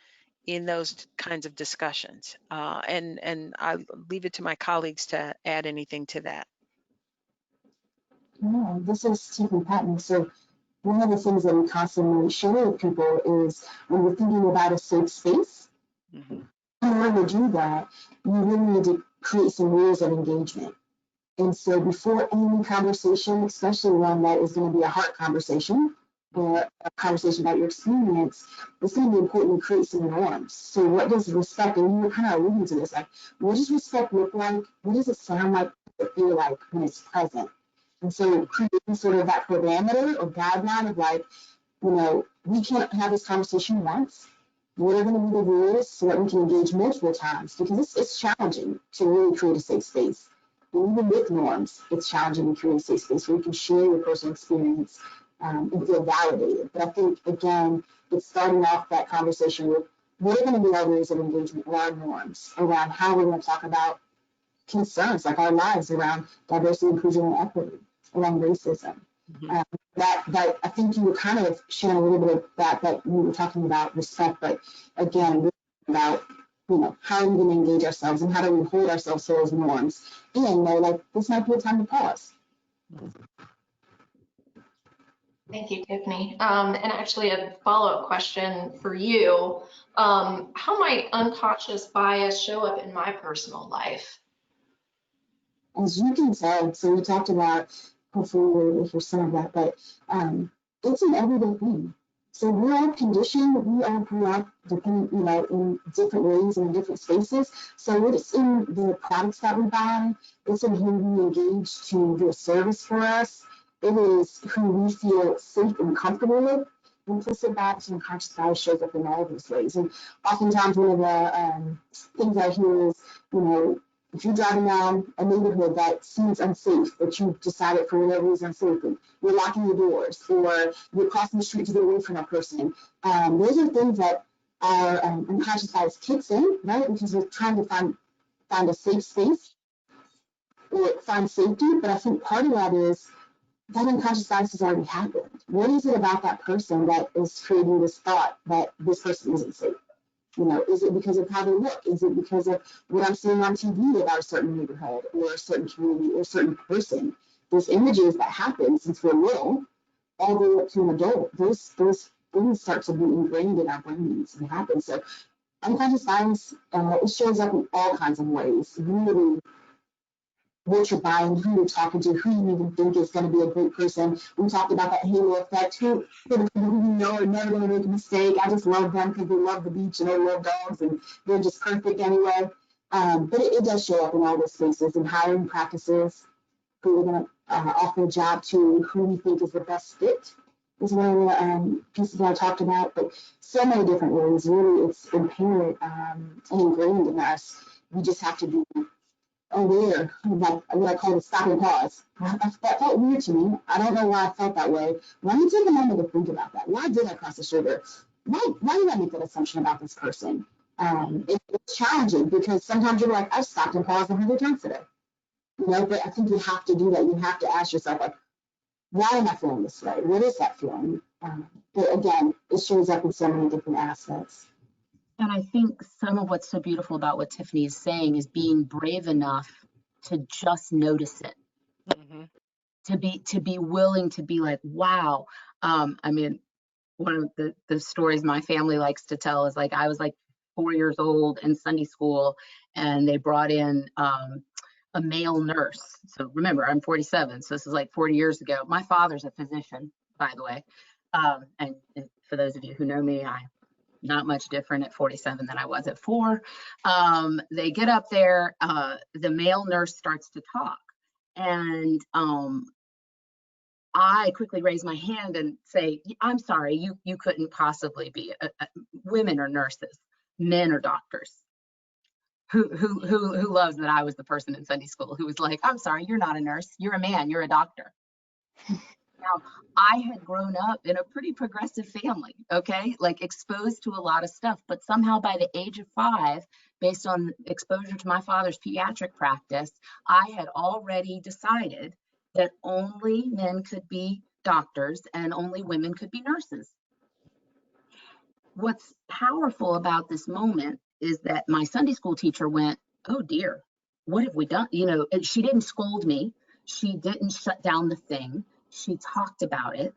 in those kinds of discussions. And I leave it to my colleagues to add anything to that. Yeah, this is Tiffany Patton. So one of the things that we constantly share with people is when we're thinking about a safe space, in order to do that, you really need to create some rules of engagement. And so before any conversation, especially one that is going to be a heart conversation or a conversation about your experience, it's going to be important to create some norms. So what does respect, and you were kind of alluding to this, like what does respect look like? What does it sound like? What does it feel like when it's present? And so creating sort of that parameter or guideline of like, we can't have this conversation once. What are going to be the rules so that we can engage multiple times? Because it's challenging to really create a safe space. And even with norms, it's challenging to create a safe space where you can share your personal experience and feel validated. But I think, again, it's starting off that conversation with what are going to be our rules of engagement, what are our norms around how we're going to talk about concerns like our lives around diversity, inclusion, and equity, around racism. That I think you were kind of sharing a little bit of that you were talking about respect, but again, about how are we going to engage ourselves and how do we hold ourselves to those norms and know like this might be a time to pause. Thank you, Tiffany. And actually a follow-up question for you. How might unconscious bias show up in my personal life? As you can tell, so we talked about, hopefully we'll hear some of that, but it's an everyday thing. So we're all conditioned, we all grew up in different ways and in different spaces. So it's in the products that we buy, it's in who we engage to do a service for us. It is who we feel safe and comfortable with. Implicit bias and conscious bias shows up in all of these ways. And oftentimes one of the things I hear is, if you're driving down a neighborhood that seems unsafe, that you've decided for whatever reason unsafe, you're locking your doors, or you're crossing the street to get away from that person. Those are things that our unconscious bias kicks in, right? Because we're trying to find a safe space or find safety. But I think part of that is that unconscious bias has already happened. What is it about that person that is creating this thought that this person isn't safe? You know, is it because of how they look? Is it because of what I'm seeing on TV about a certain neighborhood or a certain community or a certain person? Those images that happen since we're little, all the way up to an adult, those things start to be ingrained in our brains and happen. So unconscious bias, it shows up in all kinds of ways. Really, what you're buying, who you're talking to, who you even think is going to be a great person. We talked about that halo effect. Who the people who you know are never going to make a mistake. I just love them because they love the beach and they love dogs and they're just perfect anyway. But it does show up in all those spaces, in hiring practices, who we're going to offer a job to, who we think is the best fit is one of the pieces that I talked about. But so many different ways. Really, it's inherent and ingrained in us. We just have to be aware of, like, what I call the stop and pause. That felt weird to me. I don't know why I felt that way. Let me take a moment to think about that. Why did I cross the shoulder? Why did I make that assumption about this person? It's challenging because sometimes you're like, I've stopped and paused 100 times today. You know, but I think you have to do that. You have to ask yourself, like, why am I feeling this way? What is that feeling? But again, it shows up in so many different aspects. And I think some of what's so beautiful about what Tiffany is saying is being brave enough to just notice it, to be willing to be like, wow. I mean, one of the stories my family likes to tell is, like, I was like 4 years old in Sunday school, and they brought in a male nurse. So remember, I'm 47, so this is like 40 years ago. My father's a physician, by the way. And for those of you who know me, I'm not much different at 47 than I was at 4. They get up there, the male nurse starts to talk, and I quickly raise my hand and say, I'm sorry, you couldn't possibly be. Women are nurses, men are doctors. Who loves that I was the person in Sunday school who was like, I'm sorry, you're not a nurse, you're a man, you're a doctor. Now, I had grown up in a pretty progressive family, okay, like exposed to a lot of stuff, but somehow by the age of 5, based on exposure to my father's pediatric practice, I had already decided that only men could be doctors and only women could be nurses. What's powerful about this moment is that my Sunday school teacher went, oh dear, what have we done? You know, and she didn't scold me. She didn't shut down the thing. She talked about it.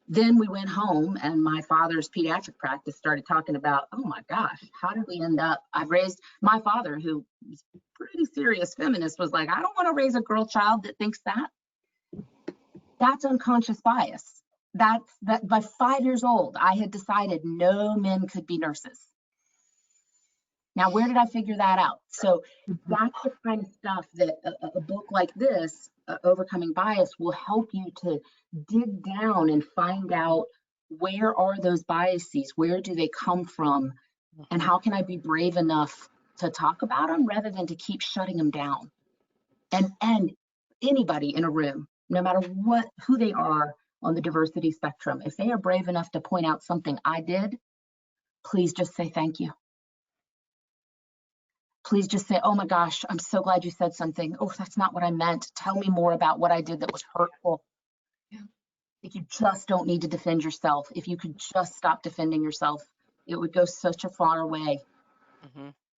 Then we went home and my father's pediatric practice started talking about, oh my gosh, how did we end up? I've raised my father, who was a pretty serious feminist, was like, I don't want to raise a girl child that thinks that. That's unconscious bias. That by 5 years old, I had decided no men could be nurses. Now, where did I figure that out? So that's the kind of stuff that a book like this, Overcoming Bias, will help you to dig down and find out, where are those biases? Where do they come from? And how can I be brave enough to talk about them rather than to keep shutting them down? And anybody in a room, no matter who they are on the diversity spectrum, if they are brave enough to point out something I did, please just say thank you. Please just say, oh my gosh, I'm so glad you said something. Oh, that's not what I meant. Tell me more about what I did that was hurtful. Yeah. If you just don't need to defend yourself, if you could just stop defending yourself, it would go such a far way.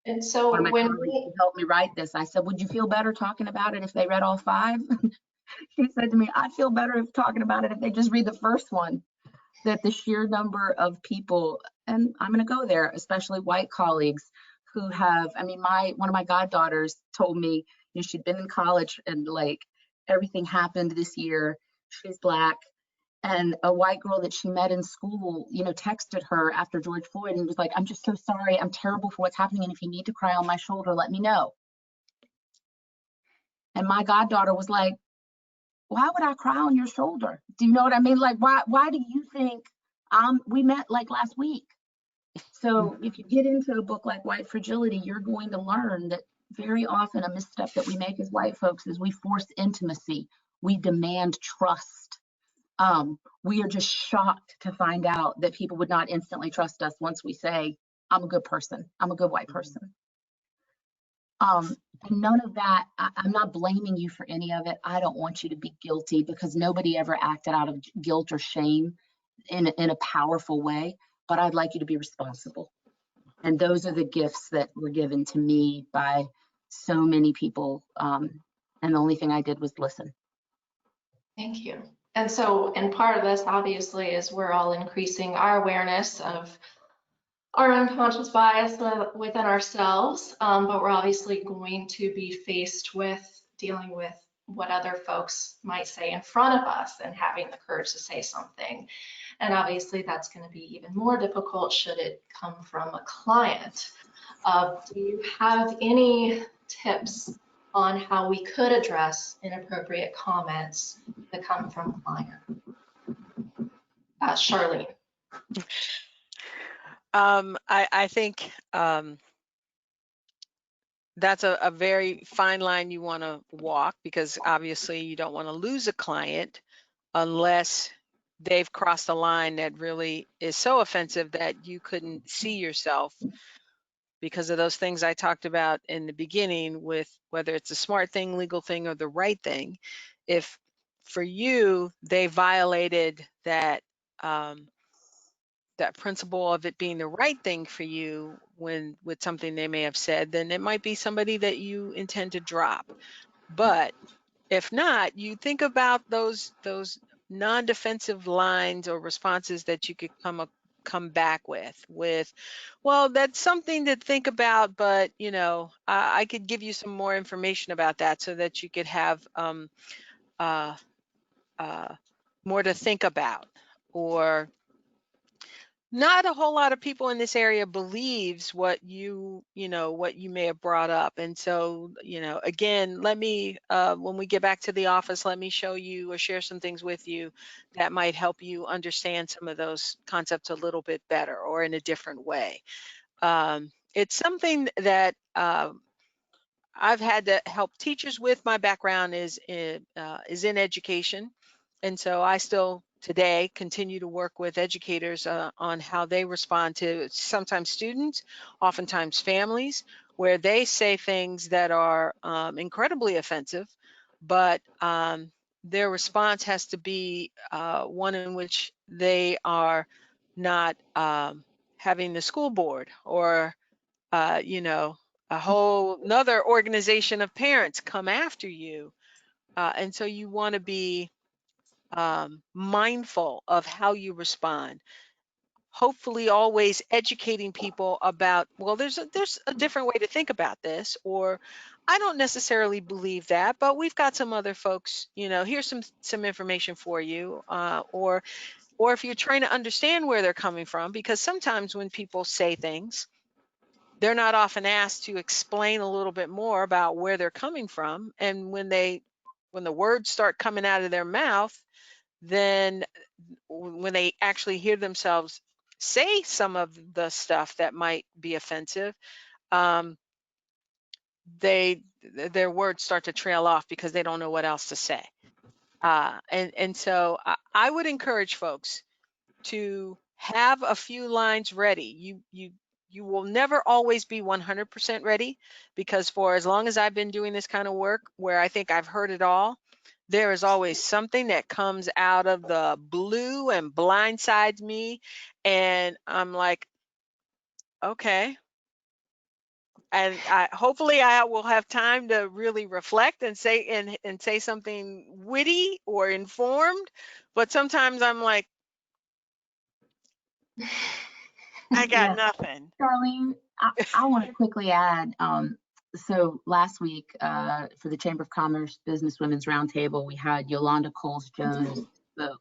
And so one of my when colleagues helped me write this, I said, would you feel better talking about it if they read all 5? She said to me, I'd feel better if talking about it if they just read the first one. That the sheer number of people, and I'm going to go there, especially white colleagues, who have, I mean, one of my goddaughters told me, you know, she'd been in college and like everything happened this year. She's Black, and a white girl that she met in school, you know, texted her after George Floyd and was like, I'm just so sorry. I'm terrible for what's happening. And if you need to cry on my shoulder, let me know. And my goddaughter was like, why would I cry on your shoulder? Do you know what I mean? Like, why do you think we met like last week? So if you get into a book like White Fragility, you're going to learn that very often a misstep that we make as white folks is we force intimacy. We demand trust. We are just shocked to find out that people would not instantly trust us once we say, I'm a good person. I'm a good white person. And none of that, I'm not blaming you for any of it. I don't want you to be guilty, because nobody ever acted out of guilt or shame in a powerful way. But I'd like you to be responsible. And those are the gifts that were given to me by so many people. And the only thing I did was listen. Thank you. And so, and part of this obviously is we're all increasing our awareness of our unconscious bias within ourselves, but we're obviously going to be faced with dealing with what other folks might say in front of us and having the courage to say something. And obviously that's going to be even more difficult should it come from a client. Do you have any tips on how we could address inappropriate comments that come from a client? Charlene. I think that's a very fine line you want to walk, because obviously you don't want to lose a client unless they've crossed a line that really is so offensive that you couldn't see yourself because of those things I talked about in the beginning, with whether it's a smart thing, legal thing, or the right thing. If for you they violated that that principle of it being the right thing for you when with something they may have said, then it might be somebody that you intend to drop. But if not, you think about those non-defensive lines or responses that you could come back with, well, that's something to think about, but you know, I could give you some more information about that so that you could have more to think about. Or not a whole lot of people in this area believes what you may have brought up. And so, you know, again, let me, when we get back to the office, let me show you or share some things with you that might help you understand some of those concepts a little bit better or in a different way. It's something that I've had to help teachers with. My background is in education. And so I still today continue to work with educators on how they respond to sometimes students, oftentimes families, where they say things that are incredibly offensive, but their response has to be one in which they are not having the school board or, you know, a whole another organization of parents come after you. And so you want to be mindful of how you respond. Hopefully always educating people about, well, there's a different way to think about this, or I don't necessarily believe that, but we've got some other folks, you know, here's some information for you, or if you're trying to understand where they're coming from, because sometimes when people say things, they're not often asked to explain a little bit more about where they're coming from. And when the words start coming out of their mouth, then when they actually hear themselves say some of the stuff that might be offensive, their words start to trail off because they don't know what else to say. And so I would encourage folks to have a few lines ready. You will never always be 100% ready, because for as long as I've been doing this kind of work, where I think I've heard it all, there is always something that comes out of the blue and blindsides me, and I'm like, okay. And hopefully I will have time to really reflect and say something witty or informed, but sometimes I'm like, I got nothing. Charlene, I want to quickly add, so last week for the Chamber of Commerce Business Women's Roundtable, we had Yolanda Coles-Jones spoke.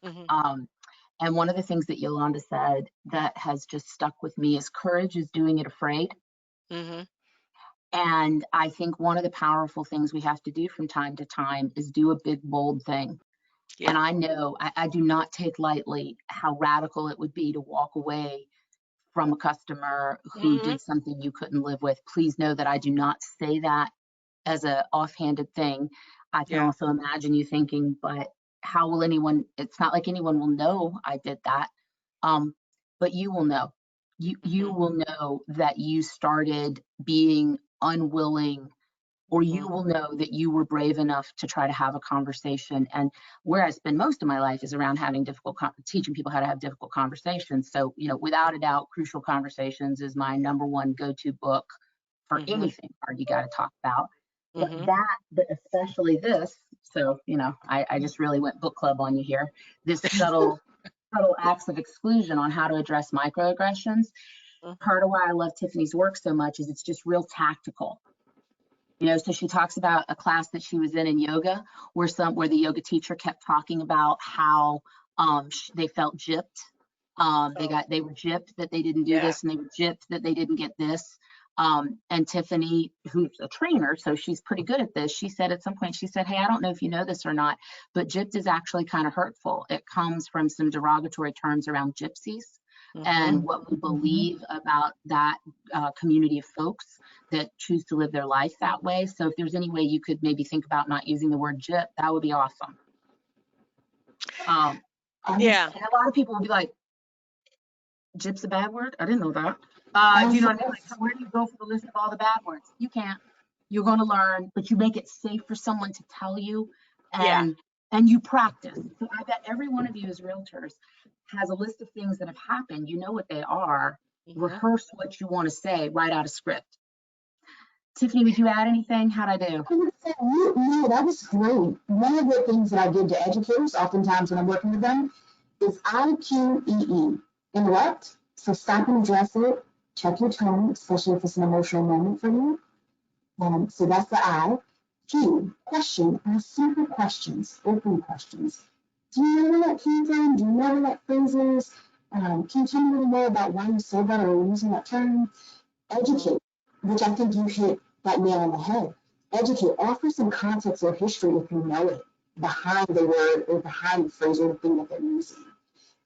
And one of the things that Yolanda said that has just stuck with me is courage is doing it afraid. And I think one of the powerful things we have to do from time to time is do a big, bold thing. Yeah. And I know I do not take lightly how radical it would be to walk away from a customer who did something you couldn't live with. Please know that I do not say that as an offhanded thing. I can also imagine you thinking, but how will anyone, it's not like anyone will know I did that. But you will know. You will know that you started being unwilling or you will know that you were brave enough to try to have a conversation. And where I spend most of my life is around having teaching people how to have difficult conversations. So, you know, without a doubt, Crucial Conversations is my #1 go-to book for anything hard you got to talk about. But especially this, so, you know, I just really went book club on you here, this subtle acts of exclusion on how to address microaggressions. Part of why I love Tiffany's work so much is it's just real tactical. You know, so she talks about a class that she was in yoga, where the yoga teacher kept talking about how they felt gypped. They were gypped that they didn't do this, and they were gypped that they didn't get this. And Tiffany, who's a trainer, so she's pretty good at this, she said at some point, she said, hey, I don't know if you know this or not, but gypped is actually kind of hurtful. It comes from some derogatory terms around gypsies. And what we believe about that community of folks that choose to live their life that way. So if there's any way you could maybe think about not using the word gyp, that would be awesome. And a lot of people will be like, gyp's a bad word? I didn't know that. Do you know what I mean? Like, so where do you go for the list of all the bad words? You can't. You're going to learn, but you make it safe for someone to tell you, and you practice. So I bet every one of you as realtors has a list of things that have happened. You know what they are. Rehearse what you want to say right out of script. Tiffany, would you add anything? How'd I do? No, that was great. One of the things that I give to educators, oftentimes when I'm working with them, is IQEE. Interrupt. So stop and address it. Check your tone, especially if it's an emotional moment for you. So that's the I. Q, question. Ask simple questions, open questions. Do you know where that came from? Do you know where that phrase is? Can you tell me a little more about why you said that or using that term? Educate, which I think you hit that nail on the head. Educate, offer some context or history if you know it, behind the word or behind the phrase or the thing that they're using.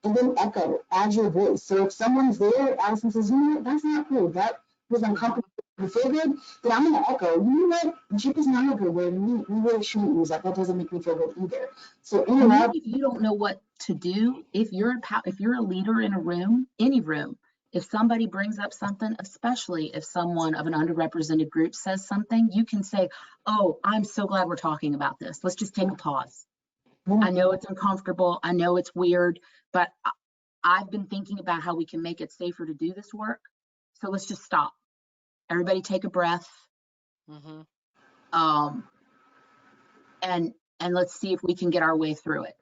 And then echo, add your voice. So if someone's there, Allison says, you know what, that's not cool. That was uncomfortable. You feel good? Then I'm going to echo, you know what, gyp is not a good word. We really shouldn't use that. That doesn't make me feel good either. So interrupt. If you don't know what to do, if you're a leader in a room, any room, if somebody brings up something, especially if someone of an underrepresented group says something, you can say, oh, I'm so glad we're talking about this. Let's just take a pause. I know it's uncomfortable. I know it's weird, but I've been thinking about how we can make it safer to do this work. So let's just stop. Everybody take a breath. And let's see if we can get our way through it.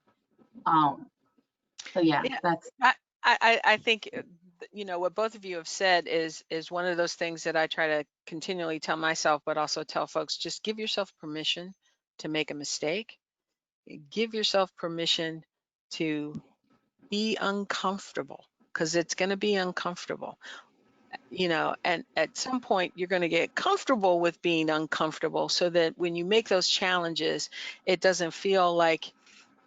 So that's. I think, you know, what both of you have said is one of those things that I try to continually tell myself, but also tell folks, just give yourself permission to make a mistake. Give yourself permission to be uncomfortable, because it's going to be uncomfortable, you know, and at some point you're going to get comfortable with being uncomfortable, so that when you make those challenges, it doesn't feel like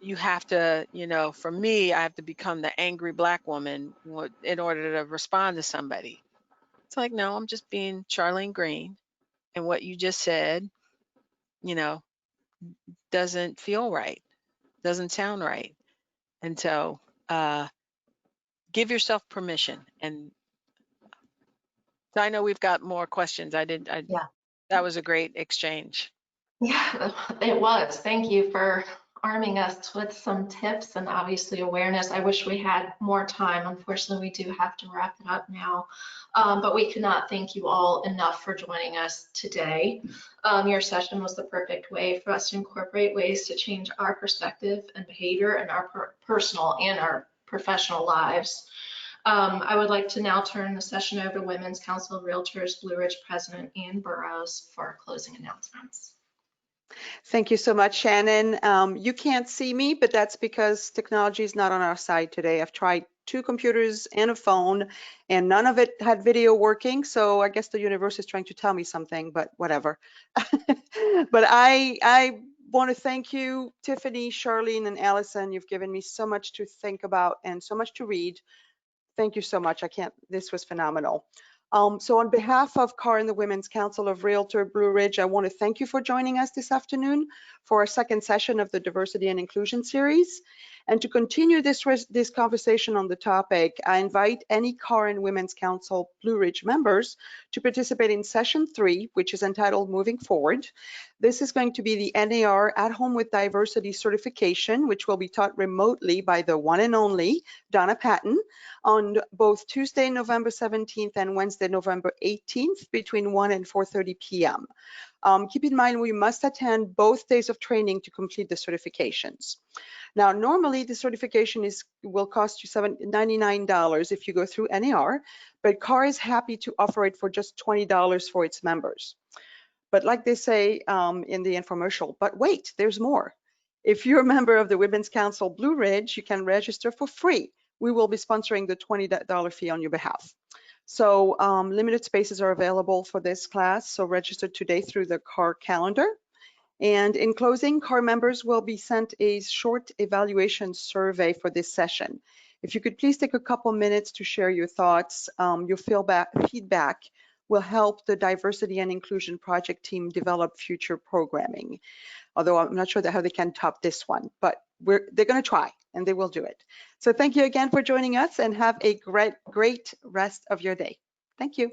you have to, you know, for me, I have to become the angry Black woman in order to respond to somebody. It's like, no, I'm just being Charlene Green, and what you just said, you know, doesn't feel right, doesn't sound right. And so give yourself permission. And so I know we've got more questions. That was a great exchange. Yeah, it was. Thank you for arming us with some tips and obviously awareness. I wish we had more time. Unfortunately, we do have to wrap it up now, but we cannot thank you all enough for joining us today. Your session was the perfect way for us to incorporate ways to change our perspective and behavior in our personal and our professional lives. I would like to now turn the session over to Women's Council of Realtors Blue Ridge President Ann Burrows for closing announcements. Thank you so much, Shannon. You can't see me, but that's because technology is not on our side today. I've tried 2 computers and a phone, and none of it had video working. So I guess the universe is trying to tell me something, but whatever. But I want to thank you, Tiffany, Charlene, and Allison. You've given me so much to think about and so much to read. Thank you so much. This was phenomenal. So on behalf of CAAR and the Women's Council of Realtor Blue Ridge, I want to thank you for joining us this afternoon for our second session of the Diversity and Inclusion series. And to continue this conversation on the topic, I invite any CAAR and Women's Council Blue Ridge members to participate in session 3, which is entitled Moving Forward. This is going to be the NAR At Home with Diversity certification, which will be taught remotely by the one and only Donna Patton on both Tuesday, November 17th and Wednesday, November 18th between 1 and 4:30 p.m. Keep in mind, we must attend both days of training to complete the certifications. Now, normally the certification will cost you $99 if you go through NAR, but CAAR is happy to offer it for just $20 for its members. But like they say in the infomercial, but wait, there's more. If you're a member of the Women's Council Blue Ridge, you can register for free. We will be sponsoring the $20 fee on your behalf. So limited spaces are available for this class, so register today through the CAAR calendar. And in closing, CAAR members will be sent a short evaluation survey for this session. If you could please take a couple minutes to share your thoughts, your feedback will help the Diversity and Inclusion Project team develop future programming. Although I'm not sure how they can top this one, but they're going to try and they will do it. So thank you again for joining us and have a great rest of your day. Thank you.